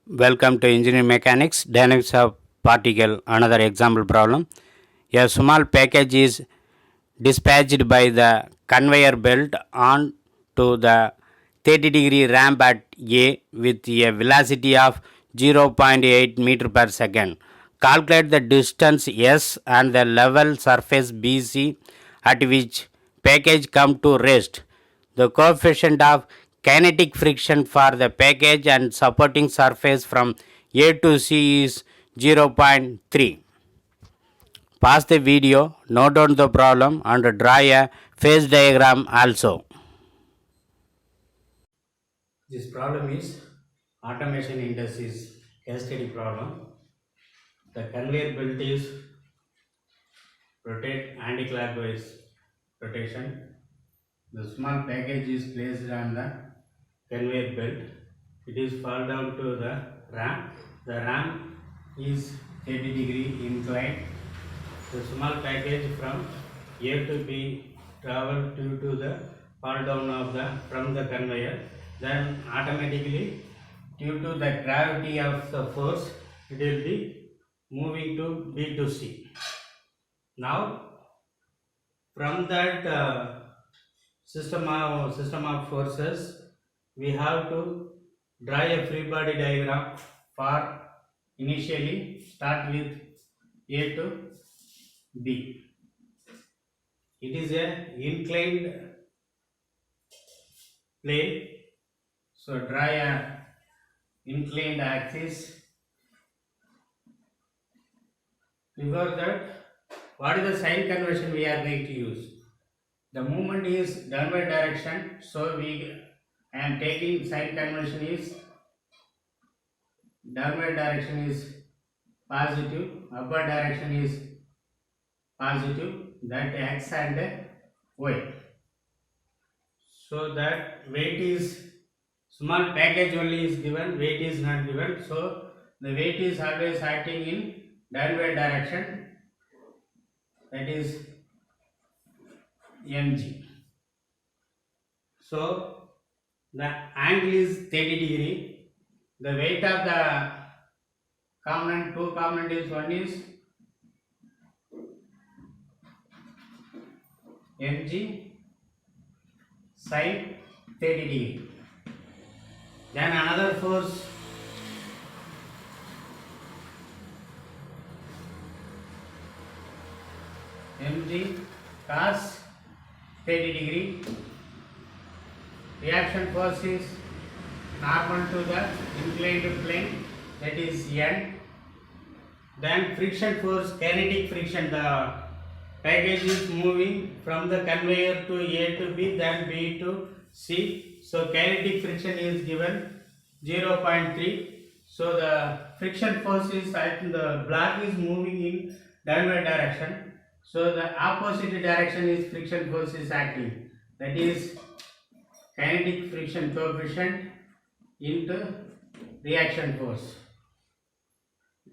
Welcome to Engineering Mechanics, Dynamics of Particle. Another example problem. A small package is dispatched by the conveyor belt on to the 30-degree ramp at A with a velocity of 0.8 meter per second. Calculate the distance S and the level surface BC at which package come to rest. The coefficient of kinetic friction for the package and supporting surface from A to C is 0.3. Pause the video, note down the problem and draw a phase diagram also. This problem is automation industries case study problem. The conveyor belt is rotate anti-clockwise rotation. The small package is placed on the conveyor belt. It is fall down to the ramp. The ramp is 30-degree inclined. The small package from A to B travel due to the fall down of the from the conveyor. Then automatically due to the gravity of the force it will be moving to B to C. Now from that system of forces we have to draw a free body diagram for initially start with A to B. It is a inclined plane, so draw a inclined axis. Before that, what is the sign convention we are going to use? The movement is downward direction, so I am taking sign convention is downward direction is positive, upward direction is positive, that x and y. So that weight is small package only is given, weight is not given. So the weight is always acting in downward direction, that is mg. So the angle is 30-degree. The weight of the component, two component is one is mg sine 30-degree. Then another force mg cos 30-degree. Reaction force is normal to the inclined plane, that is n. Then friction force, kinetic friction, the package is moving from the conveyor to A to B, then B to C. So kinetic friction is given 0.3. So the friction force is acting, the block is moving in downward direction. So the opposite direction is friction force is acting. That is kinetic friction coefficient into reaction force.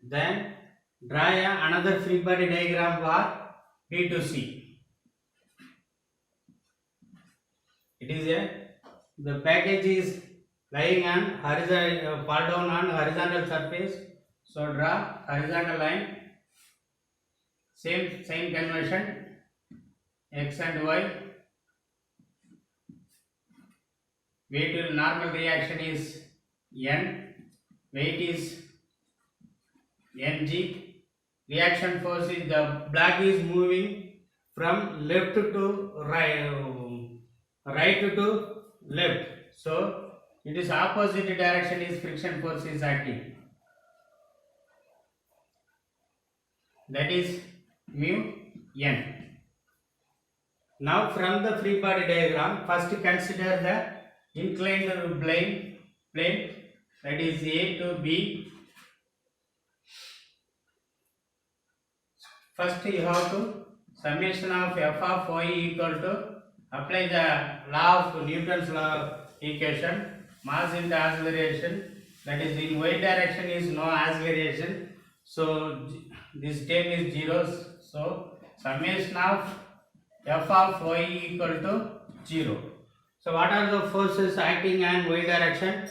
Then draw another free body diagram for B to C. It is the package is lying on horizontal, fall down on horizontal surface. So draw horizontal line. Same convention, x and y. Weight will normal reaction is n. Weight is mg. Reaction force is the block is moving from left to right to left. So it is opposite direction is friction force is acting. That is mu n. Now from the free body diagram, first consider the inclined plane, that is A to B. First you have to summation of f of y equal to apply the law of Newton's law equation, mass into acceleration, that is in y direction is no acceleration, so this term is zeros, so summation of f of y equal to 0. So what are the forces acting on y direction?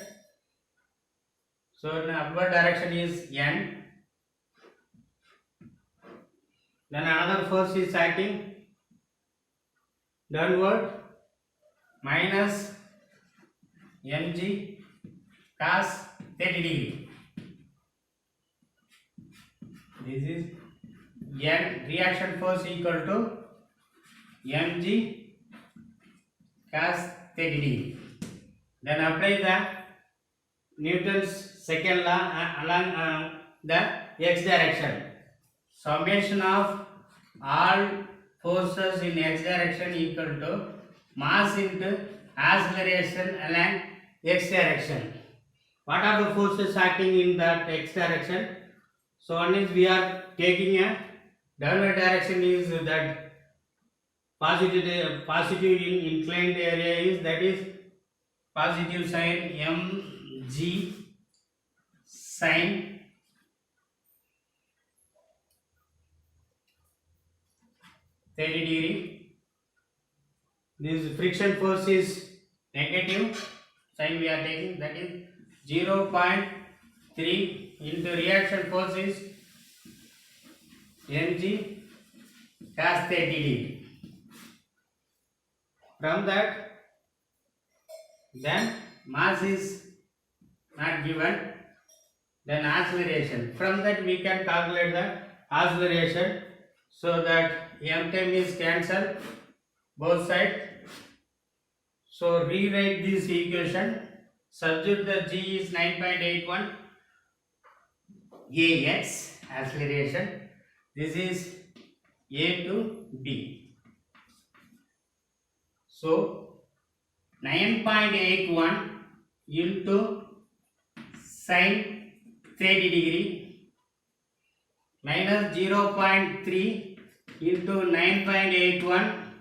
So in upward direction is N. Then another force is acting downward, minus mg cos 30 degree. This is N reaction force equal to mg cos 30 degree. Then apply the Newton's second law along the x direction. Summation of all forces in x direction equal to mass into acceleration along x direction. What are the forces acting in that x direction? So one is we are taking a downward direction is that positive inclined area is that is positive sign mg sin 30 degree. This friction force is negative sign we are taking, that is 0.3 into reaction force is mg cos 30 degree. From that, then mass is not given, then acceleration. From that we can calculate the acceleration, so that m time is cancelled both sides. So rewrite this equation. Substitute the g is 9.81 ax acceleration. This is a to b. So 9.81 into sin 30 degree minus 0.3 into 9.81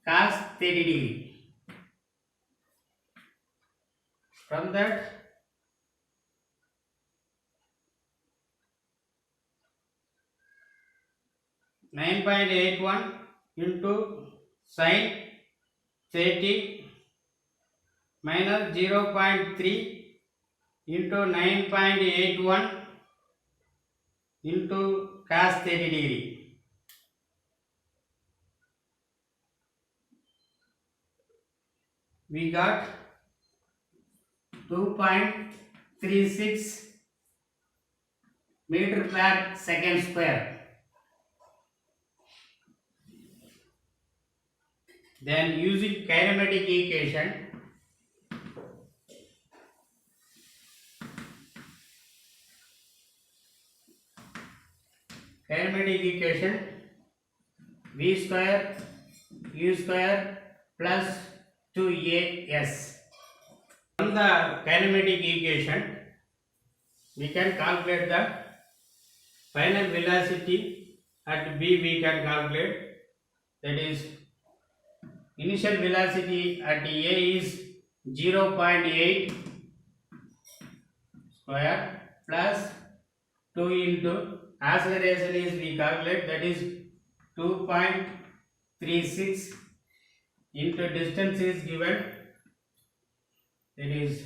cos 30 degree. From that, (9.81) into sin 30 minus 0.3 into 9.81 into cos 30 degree. We got 2.36 meter per second square. Then using kinematic equation, v square u square plus 2as. From the kinematic equation, we can calculate the final velocity at b. We can calculate, that is initial velocity at a is 0.8 square plus 2 into acceleration is we calculate, that is 2.36 into distance is given, that is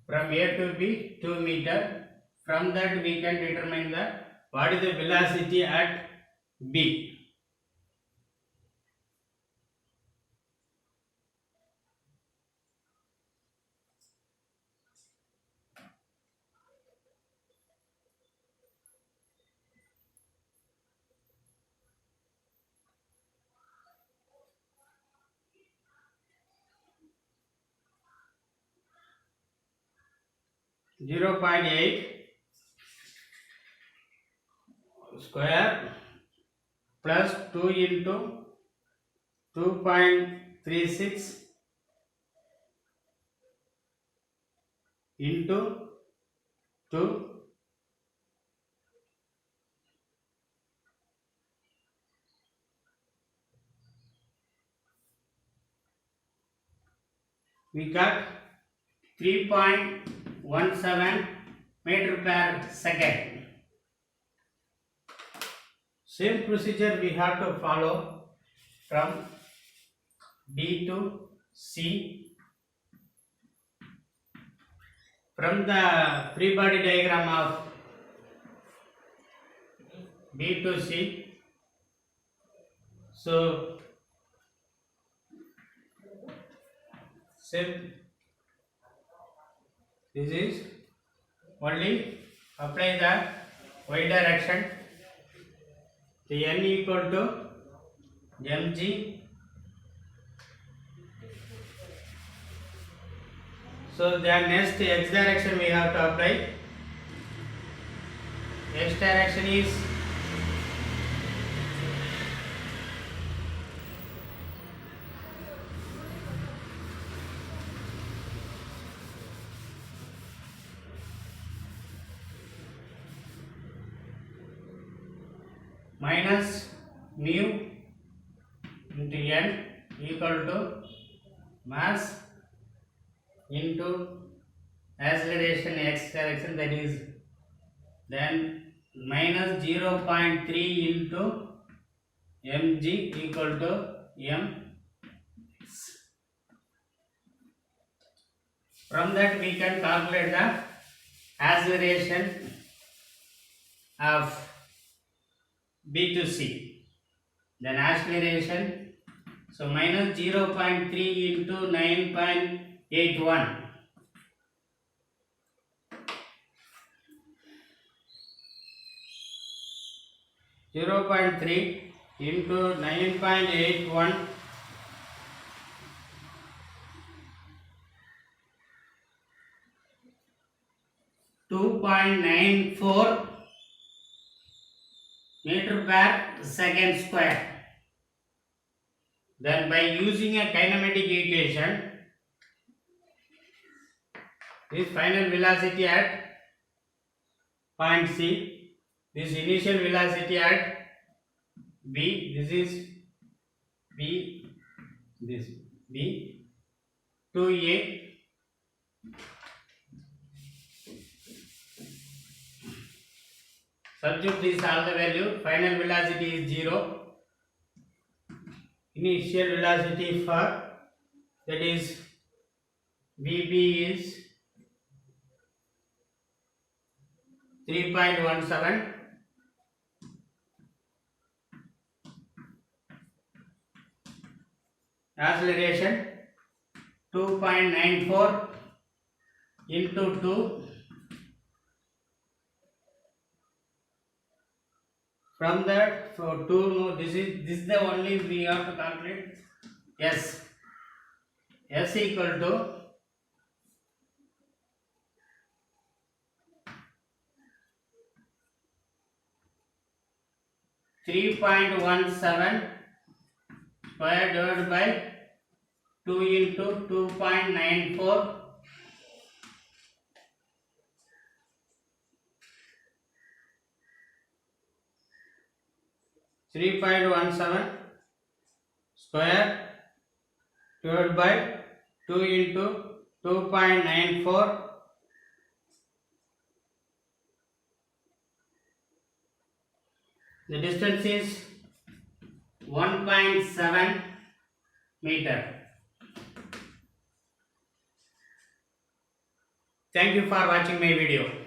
from A to B 2 meter. From that we can determine the what is the velocity at B. (0.8) square plus 2 into 2.36 into 2 we got 3.17 meter per second. Same procedure we have to follow from B to C. From the free body diagram of B to C, so this is only apply the y direction, the n equal to mg so the next x direction we have to apply. X direction is minus mu into n equal to mass into acceleration x direction, that is then minus 0.3 into mg equal to m. From that we can calculate the acceleration of B to C. Then acceleration, so minus 0.3 into 9.81. Zero 0.3 into 9.81 2.94 meter per second square. Then by using a kinematic equation, this final velocity at point C, this initial velocity at B, this is B, this B, 2A, substitute this all the value, final velocity is 0, initial velocity for, that is VB is 3.17, acceleration 2.94 into 2, from that for 2, no, this is the only we have to calculate. S equal to 3.17 square divided by 2 into 2.94 3.17 square divided by 2 into 2.94 the distance is 1.7 meter. Thank you for watching my video.